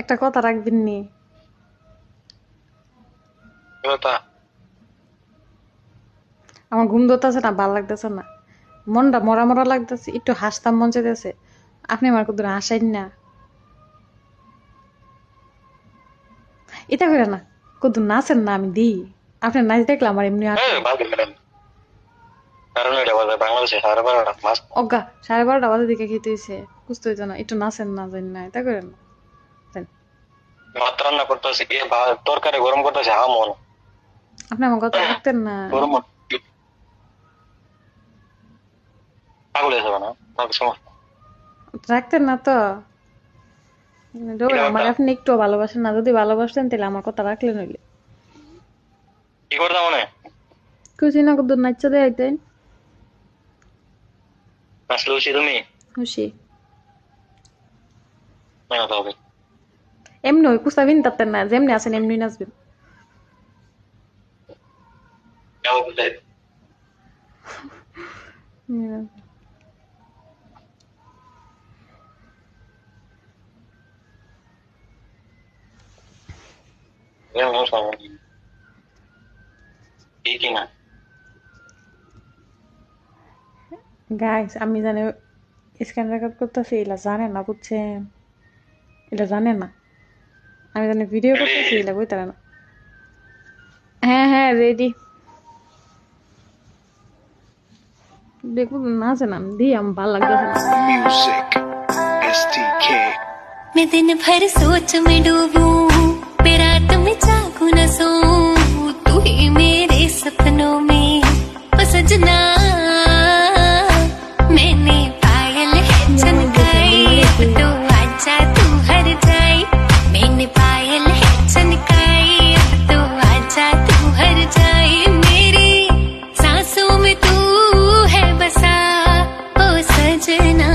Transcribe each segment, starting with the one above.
একটা কথা রাখবেন নি? কথা আমার ঘুম ধরতেছে না, ভাল লাগতেছে না, মনটা মরা মরা লাগতেছে, একটু হাসতাম মন চাইতেছে। আপনি আমার কত হাসাইন না, এটা করে না, কত নাচেন না, আমি দিই। আপনার নাচ দেখলে আমার এমনি আসে। ভালো ম্যাডাম, কারণ এটা বাজে বাংলাদেশে 12:30 মাস অজ্ঞা 12:30 বাজে দিকে খেতে হয়েছে, বুঝতে হইতো না, একটু নাচেন না, জানি না, এটা করেন না। জান। ভাত রান্না করতেছে, তরকারি গরম করতেছে, মন আপনি আমার কথা রাখতেন না, গরম পাগল হয়ে যাবে না তোমার সমস্যা। রাখতেন না তো। এটা আমার কথা আপনি একটু ভালোবাসেন না, যদি ভালোবাসতেন তাহলে আমার কথা রাখলেন হইলে। কি করতে মনে খুশি না কত নাচা দেয় আইতেন। আসলে উচিত তুমি খুশি মেহনত হবে। এমনি ওই কুস্তাবিন তাতেন না, যেমনি আছেন এমনি নাচবেন। যাও বলে ঠিক না গাইস, আমি জানি স্ক্যান রেকর্ড করতেছি, এলা জানে না, বুঝছেন? এটা জানে না আমি জানি ভিডিও করতেছি, এলা কই তারা না। হ্যাঁ হ্যাঁ, রেডি। দেখুন না জান, আমি দিই, আমার ভালো লাগতেছে না। Music, STK. मैं दिन भर सोच में डूबूं, मैं रात में जागू न सोऊं, तू ही मेरे सपनों में ओ सजना। मैंने पायल है चमकाई, अब तो आजा तू हर जाए। मैंने पायल है चमकाई, अब तो आजा तू हर जाए। मेरी सांसों में तू है बसा ओ सजना,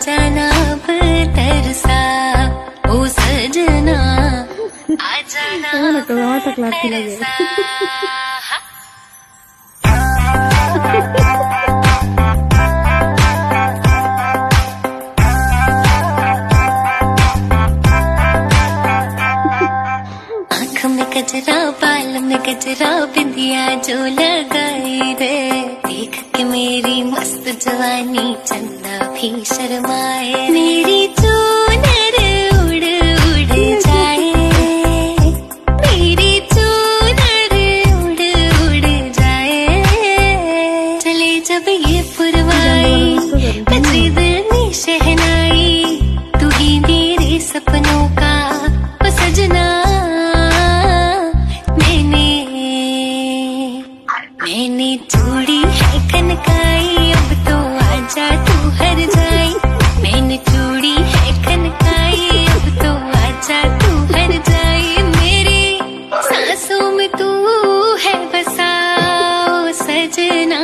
जाना अब तरसा ओ सजना, आ जाना এমন একটা জামা থাকলে আর কি লাগে। आँख में गजरा, बाल में गजरा, बिंदिया जो लगाई रे, देख के मेरी मस्त जवानी चंदा भी शर्माए। मेरी चूनर उड़ उड़ जाए, मेरी चूनर उड़ उड़ जाए। चले जब ये पुरवाई, बजे दिल में शहनाई, तू ही मेरे सपनों का ओ सजना। मैंने चूड़ी है कनकाई, अब तो आजा तू हर जाए। मैंने चूड़ी है कनकाई, अब तो आजा तू हर जाए। मेरी सांसों में तू है बसा ओ सजना,